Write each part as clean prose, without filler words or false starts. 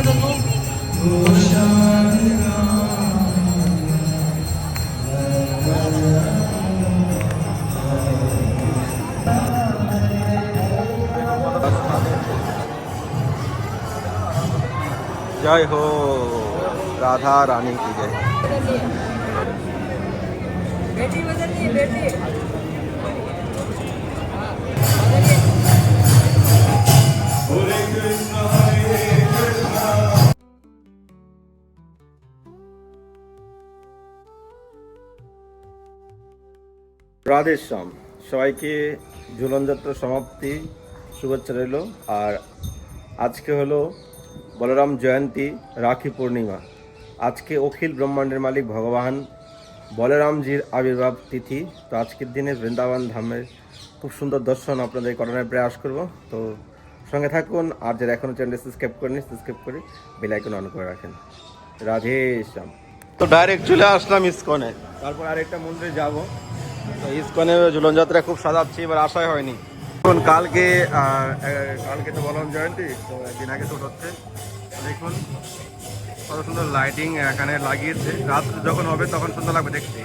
जय हो राधा रानी की जय। बेटी बदलिए बेटी। রাধেশ্যাম সবাইকে ঝুলনযাত্রা সমাপ্তি শুভেচ্ছা রইল। আর আজকে হলো বলরাম জয়ন্তী, রাখি পূর্ণিমা। আজকে অখিল ব্রহ্মাণ্ডের মালিক ভগবান বলরামজির আবির্ভাব তিথি। তো আজকের দিনে বৃন্দাবন ধামের খুব সুন্দর দর্শন আপনাদের করানোর প্রয়াস করব। তো সঙ্গে থাকুন। আর যারা এখনও চ্যানেল সাবস্ক্রাইব করেনি সাবস্ক্রাইব করে বেল আইকন অন করে রাখেন। রাধেশ্যাম। তো ডাইরেক্ট চলে আসলাম ইস্কনে, তারপর আরেকটা মন্দিরে যাব। তো ইস্কনে ঝুলনযাত্রা খুব সাজাচ্ছি, এবার আশাই হয়নি। এখন কালকে তো বলরাম জয়ন্তী, তো একদিন আগে তো হচ্ছে। দেখুন কত সুন্দর লাইটিং এখানে লাগিয়েছে। রাত যখন হবে তখন সুন্দর লাগবে দেখতে।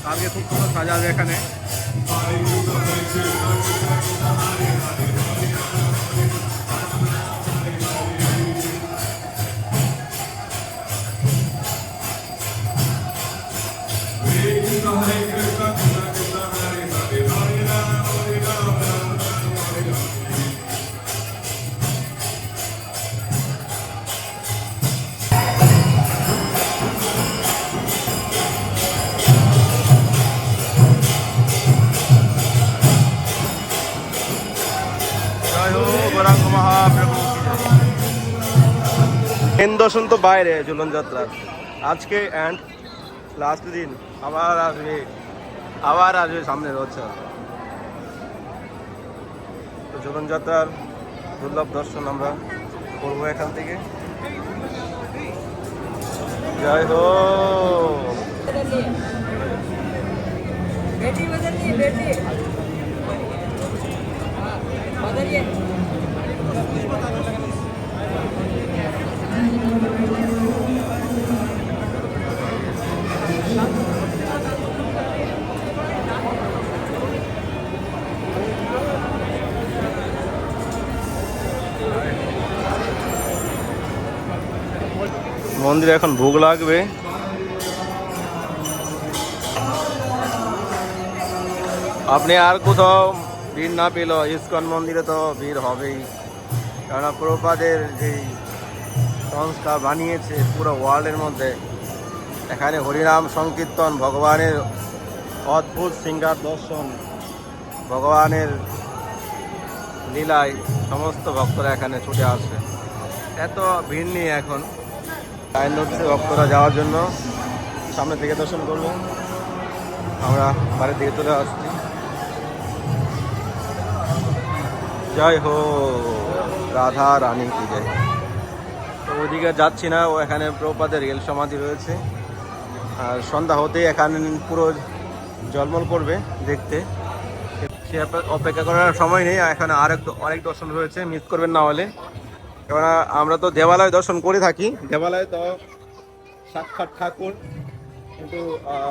কালকে খুব সুন্দর সাজাবে এখানে। মেন দর্শন তো বাইরে ঝুলন যাত্রার আজকে অ্যান্ড লাস্ট দিন আবার আসবে সামনে রয়েছে। তো ঝুলন যাত্রার দুর্লভ দর্শন আমরা করবো এখান থেকে। জয় হো। बेटी बदलिए बेटी बदलिए। মন্দিরে এখন ভোগ লাগবে। আপনি আর কোথাও ভিড় না পেল, ইস্কন মন্দিরে তো ভিড় হবেই। কেননা প্রভুপাদের যে সংস্থা বানিয়েছে পুরো ওয়ার্ল্ডের মধ্যে, এখানে হরিনাম সংকীর্তন, ভগবানের অদ্ভুত সিঙ্গার দর্শন, ভগবানের লীলায় সমস্ত ভক্তরা এখানে ছুটে আসে। এত ভিড় নেই এখন। লাইন ধরছে ভক্তরা যাওয়ার জন্য, সামনে থেকে দর্শন করবো। আমরা বাড়ির দিকে চলে আসছি। জয় হো রাধা রানী কি জয়। তো ওইদিকে যাচ্ছি না, ও এখানে প্রভুপাদের রেল সমাধি রয়েছে। আর সন্ধ্যা হতেই এখানে পুরো ঝলমল করবে দেখতে। সে অপেক্ষা করার সময় নেই। এখানে অনেক দর্শন রয়েছে, মিস করবেন না হলে। কেননা আমরা তো দেবালয় দর্শন করে থাকি, দেবালয় তো সাক্ষাৎ ঠাকুর, কিন্তু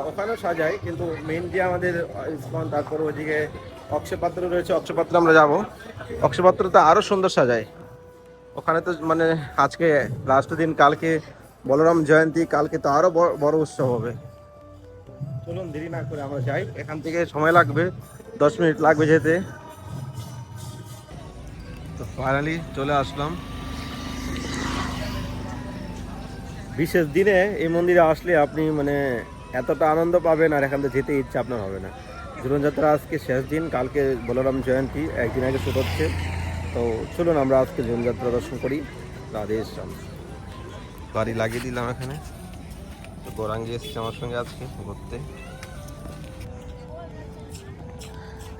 ওখানেও সাজাই। কিন্তু মেন যে আমাদের ইস্কন, তারপর ওইদিকে অক্ষয়পাত্র রয়েছে, অক্ষয়পাত্র আমরা যাব। অক্ষয়পাত্র তো আরও সুন্দর সাজায় ওখানে। তো মানে আজকে লাস্ট দিন, কালকে বলরাম জয়ন্তী, কালকে তো আরও বড় উৎসব হবে। চলুন দেরি না করে আমরা যাই। এখান থেকে সময় লাগবে 10 মিনিট লাগবে যেতে। তো ফাইনালি চলে আসলাম। বিশেষ দিনে এই মন্দিরে আসলে আপনি মানে এতটা আনন্দ পাবেন আর এখান থেকে যেতে ইচ্ছা আপনার হবে না। ঝুলনযাত্রা আজকে শেষ দিন, কালকে বলরাম জয়ন্তী, একদিন আগে শুরু হচ্ছে। তো চলুন আমরা আজকে ঝুলনযাত্রা দর্শন করি। রাধে শ্যাম। গাড়ি লাগিয়ে দিলাম এখানে। তো গৌরাঙ্গি এসছে আমার সঙ্গে আজকে ঘুরতে।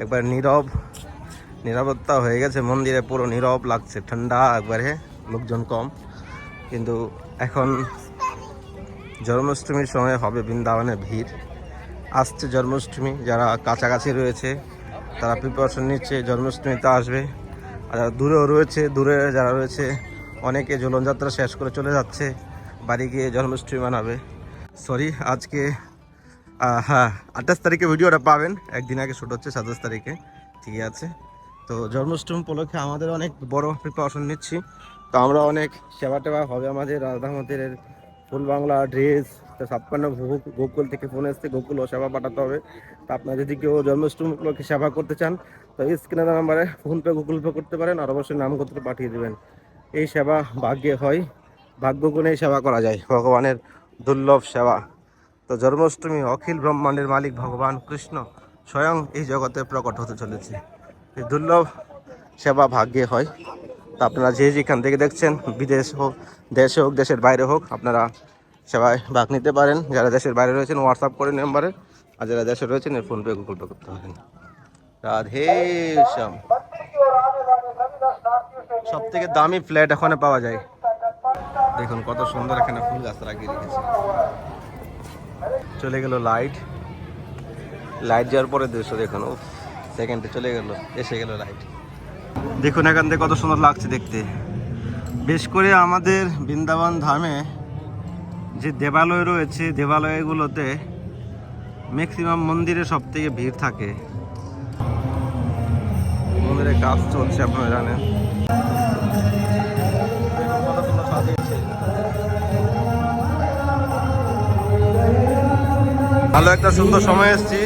একবার নিরবতা হয়ে গেছে মন্দিরে, পুরো নীরব লাগছে, ঠান্ডা একবারে, লোকজন কম। কিন্তু এখন জন্মাষ্টমীর সময় হবে বৃন্দাবনে ভিড়। আসছে জন্মাষ্টমী, যারা কাছাকাছি রয়েছে তারা প্রিপারেশন নিচ্ছে, জন্মাষ্টমীতে আসবে। আর যারা দূরেও রয়েছে, দূরে যারা রয়েছে অনেকে ঝুলনযাত্রা শেষ করে চলে যাচ্ছে বাড়ি গিয়ে জন্মাষ্টমী মানাবে। সরি, আজকে হ্যাঁ 28 তারিখে ভিডিওটা পাবেন, একদিন আগে শ্যুট হচ্ছে 27 তারিখে, ঠিকই আছে। তো জন্মাষ্টমী উপলক্ষে আমাদের অনেক বড় প্রিপারেশন নিচ্ছি। তো আমরা অনেক সেবা টেবা হবে আমাদের, রাধা মন্দিরের ফুল বাংলা ড্রেস, 56 গোকুল থেকে ফোন এসছে, গোকুল ও সেবা পাঠাতে হবে। তো আপনারা যদি কেউ জন্মাষ্টমী উপলক্ষে সেবা করতে চান তো স্ক্রিনের নাম্বারে ফোনপে গুগল পে করতে পারেন, আর অবশ্যই নামপত্র পাঠিয়ে দেবেন। এই সেবা ভাগ্যে হয়, ভাগ্যগুণেই সেবা করা যায়, ভগবানের দুর্লভ সেবা। তো জন্মাষ্টমী অখিল ব্রহ্মাণ্ডের মালিক ভগবান কৃষ্ণ স্বয়ং এই জগতে প্রকট হতে চলেছে। এই দুর্লভ সেবা ভাগ্যে হয়। তো আপনারা যে যেখান থেকে দেখছেন, বিদেশ হোক, দেশে হোক, দেশের বাইরে হোক, আপনারা সেবায় ভাগ নিতে পারেন। যারা দেশের বাইরে রয়েছেন হোয়াটসঅ্যাপ করে নাম্বারে, আর যারা দেশে রয়েছেন ফোনপে গুগল পে করতে পারেন। রাধে শ্যাম। সব থেকে দামি ফ্ল্যাট এখানে পাওয়া যায়। দেখুন কত সুন্দর এখানে ফুল গাছ লাগিয়ে রেখেছে। চলে গেল লাইট যাওয়ার পরে দৃশ্য দেখুন, ও সেকেন্ডে চলে গেল, এসে গেল লাইট। দেখুন এখান থেকে কত সুন্দর লাগছে দেখতে। বেশ করে আমাদের বৃন্দাবন ধামে যে দেবালয় রয়েছে, দেবালয়গুলোতে ম্যাক্সিমাম মন্দিরে সব থেকে ভিড় থাকে। মন্দিরে কাজ চলছে, আপনারা জানেন। ভালো একটা সুন্দর সময় এসেছি।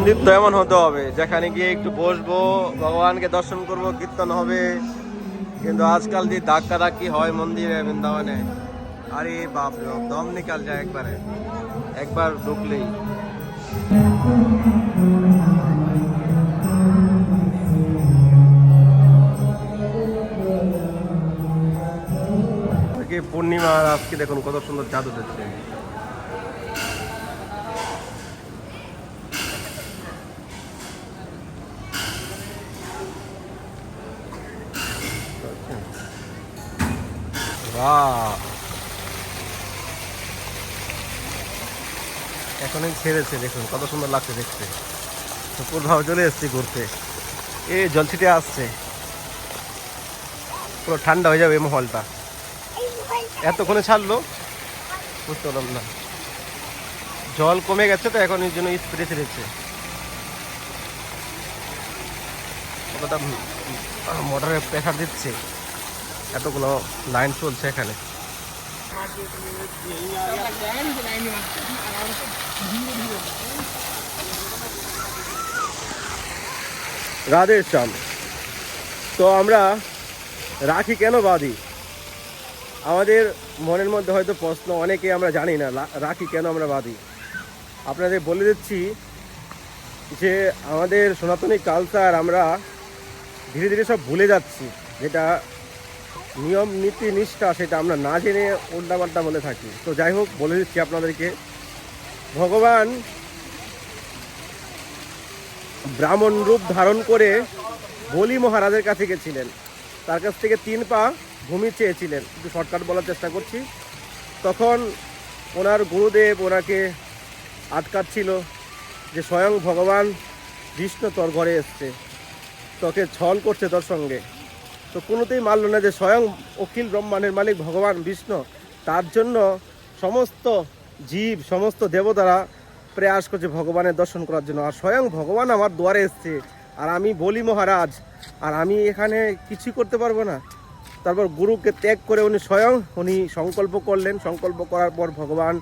মন্দির তো এমন হতে হবে যেখানে গিয়ে একটু বসবো, ভগবানকে দর্শন করব, কীর্তন হবে। কিন্তু আজকাল যে ধাক্কা ধাক্কি হয় মন্দিরে বৃন্দাবনে, আরে বাপ রে বাপ, দম নিকাল যায় একবারে, একবার ঢুকলেই। পূর্ণিমা আর আজকে দেখুন কত সুন্দর চাঁদ উঠেছে। এখনই ছেড়েছে, দেখুন কত সুন্দর লাগছে দেখতে। দুপুর ভাব চলে এসছি ঘুরতে, এই জল ছিটে আসছে, পুরো ঠান্ডা হয়ে যাবে এই মহলটা। এতক্ষণে ছাড়লো বুঝতে পারলাম না, জল কমে গেছে তো এখন এর জন্য স্প্রে ছেড়েছে। কতটা মোটরের প্রেশার দিচ্ছে, এতগুলো লাইন চলছে এখানে। রাধে শ্যাম। তো আমরা রাখি কেন বাঁধি? আমাদের মনের মধ্যে হয়তো প্রশ্ন, অনেকে আমরা জানি না রাখি কেন আমরা বাঁধি। আপনাদের বলে দিচ্ছি যে আমাদের সনাতনী কালচার আমরা ধীরে ধীরে সব ভুলে যাচ্ছি, যেটা নিয়ম নীতি নিষ্ঠা সেটা আমরা না জেনে উল্টাপাল্টা বলে থাকি। তো যাই হোক, বলে দিচ্ছি আপনাদেরকে, ভগবান ব্রাহ্মণ রূপ ধারণ করে বলি মহারাজের কাছে গেছিলেন, তার কাছ থেকে 3 পা ভূমি চেয়েছিলেন। একটু শর্টকাট বলার চেষ্টা করছি। তখন ওনার গুরুদেব ওনাকে আটকাচ্ছিল যে স্বয়ং ভগবান বিষ্ণু তোর ঘরে এসছে, তোকে ছল করছে তোর সঙ্গে। তো কোনোতেই মানল না যে স্বয়ং অখিল ব্রহ্মাণ্ডের মালিক ভগবান বিষ্ণু, তার জন্য সমস্ত জীব সমস্ত দেবতারা প্রয়াস করছে ভগবানের দর্শন করার জন্য। আর স্বয়ং ভগবান আমার দুয়ারে এসছে, আর আমি বলি মহারাজ, আর আমি এখানে কিছু করতে পারবো না। তারপর গুরুকে ত্যাগ করে উনি সংকল্প করলেন। সংকল্প করার পর ভগবান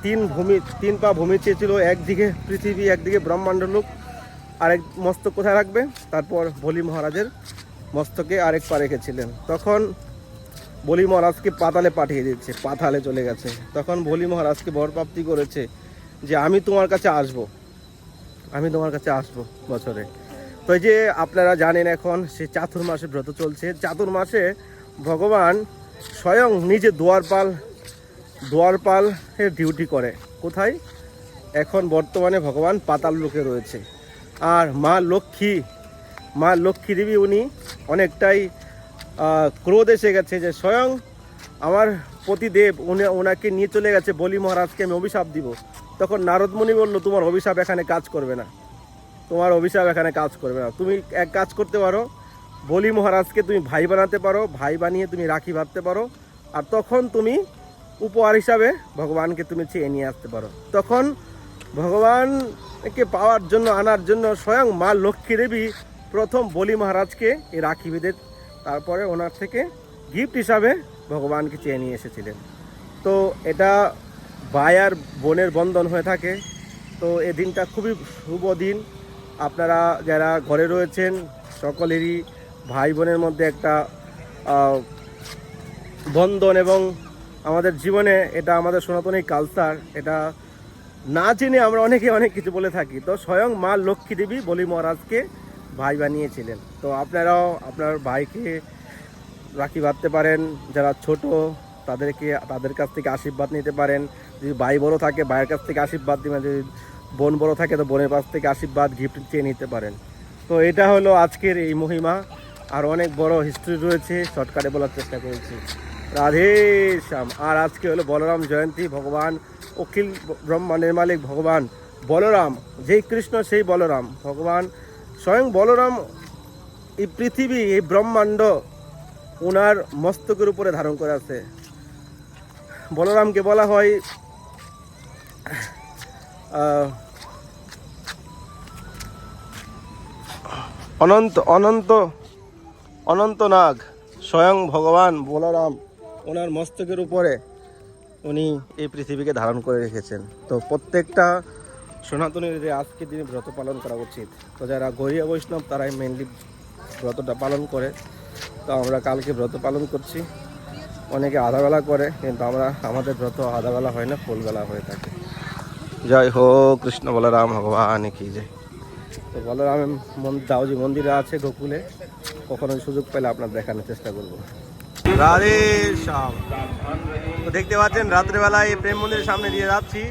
3 পা ভূমি চেয়েছিল, একদিকে পৃথিবী, একদিকে ব্রহ্মাণ্ড লোক, আরেক মস্তক কোথায় রাখবে? তারপর বলি মহারাজের মস্তকে আরেক পা রেখেছিলেন। তখন বলি মহারাজকে পাতালে পাঠিয়ে দিচ্ছে, পাতালে চলে গেছে। তখন বলি মহারাজকে বরপ্রাপ্তি করেছে যে আমি তোমার কাছে আসবো বছরে। তো এই যে আপনারা জানেন এখন সে চাতুর্মাসে ব্রত চলছে। চাতুর্মাসে ভগবান স্বয়ং নিজে দুয়ারপালের ডিউটি করে। কোথায়? এখন বর্তমানে ভগবান পাতাল লোকে রয়েছে। আর মা লক্ষ্মী দেবী উনি অনেকটাই ক্রোধ এসে গেছে যে স্বয়ং আমার পতিদেব ওনাকে নিয়ে চলে গেছে, বলি মহারাজকে আমি অভিশাপ দিব। তখন নারদ মুনি বলল, তোমার অভিশাপ এখানে কাজ করবে না, তুমি এক কাজ করতে পারো, বলি মহারাজকে তুমি ভাই বানাতে পারো, ভাই বানিয়ে তুমি রাখি বাঁধতে পারো, আর তখন তুমি উপহার হিসাবে ভগবানকে তুমি চেয়ে নিয়ে আসতে পারো। তখন ভগবানকে আনার জন্য স্বয়ং মা লক্ষ্মী দেবী প্রথম বলি মহারাজকে এই রাখি বেঁধে তারপরে ওনার থেকে গিফট হিসাবে ভগবানকে চেয়ে নিয়ে এসেছিলেন। তো এটা ভাই আর বোনের বন্ধন হয়ে থাকে। তো এই দিনটা খুবই শুভ দিন। আপনারা যারা ঘরে রয়েছেন সকলেরই ভাই বোনের মধ্যে একটা বন্ধন, এবং আমাদের জীবনে এটা আমাদের সনাতনী কালচার, এটা না জেনে আমরা অনেকে অনেক কিছু বলে থাকি। তো স্বয়ং মা লক্ষ্মী দেবী বলি মহারাজকে ভাই বানিয়েছিলেন। তো আপনারাও আপনার ভাইকে রাখি বাঁধতে পারেন, যারা ছোট তাদের কাছ থেকে আশীর্বাদ নিতে পারেন। যদি ভাই বড় থাকে ভাইয়ের কাছ থেকে আশীর্বাদ দিবেন, যদি বোন বড় থাকে তো বোনের কাছ থেকে আশীর্বাদ গিফট চেয়ে নিতে পারেন। তো এটা হলো আজকের এই মহিমা। আর অনেক বড় হিস্ট্রি রয়েছে, শর্টকাটে বলার চেষ্টা করেছি। রাধে শ্যাম। আর আজকে হলো বলরাম জয়ন্তী। ভগবান অখিল ব্রহ্মাণ্ডের মালিক ভগবান বলরাম, যেই কৃষ্ণ সেই বলরাম, ভগবান স্বয়ং বলরাম এই পৃথিবী এই ব্রহ্মাণ্ড ওনার মস্তকের উপরে ধারণ করে আছে। বলরামকে বলা হয় অনন্ত নাগ। স্বয়ং ভগবান বলরাম ওনার মস্তকের উপরে উনি এই পৃথিবীকে ধারণ করে রেখেছেন। তো প্রত্যেকটা সনাতনীদের আজকের দিনে ব্রত পালন করা উচিত। তো যারা গৌরীয় বৈষ্ণব তারাই মেনলি ব্রতটা পালন করে। তো আমরা কালকে ব্রত পালন করছি। অনেকে আধাবেলা করে, কিন্তু আমাদের ব্রত আধাবেলা হয় না, ফুলবেলা হয়ে থাকে। জয় হো কৃষ্ণ বলরাম ভগবান কি জয়। তো বলরামের দাউজি মন্দিরে আছে গোকুলে, কখনো সুযোগ পেলে আপনার দেখানোর চেষ্টা করবো। রাধে শ্যাম। তো দেখতে পাচ্ছেন রাত্রেবেলায় এই প্রেম মন্দিরের সামনে দিয়ে যাচ্ছি।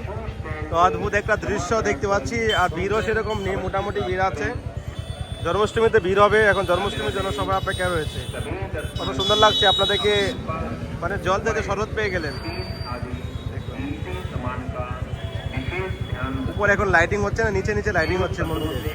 তো অদ্ভুত একটা দৃশ্য দেখতে পাচ্ছি, আর ভিড়ও সেরকম নেই, মোটামুটি ভিড় আছে। জন্মাষ্টমীতে ভিড় হবে, এখন জন্মাষ্টমীর জন্য সবাই অপেক্ষা রয়েছে। কত সুন্দর লাগছে আপনাদেরকে, মানে জল থেকে শরৎ পেয়ে গেলেন। উপরে এখন লাইটিং হচ্ছে না, নিচে নিচে লাইটিং হচ্ছে মন্দিরে।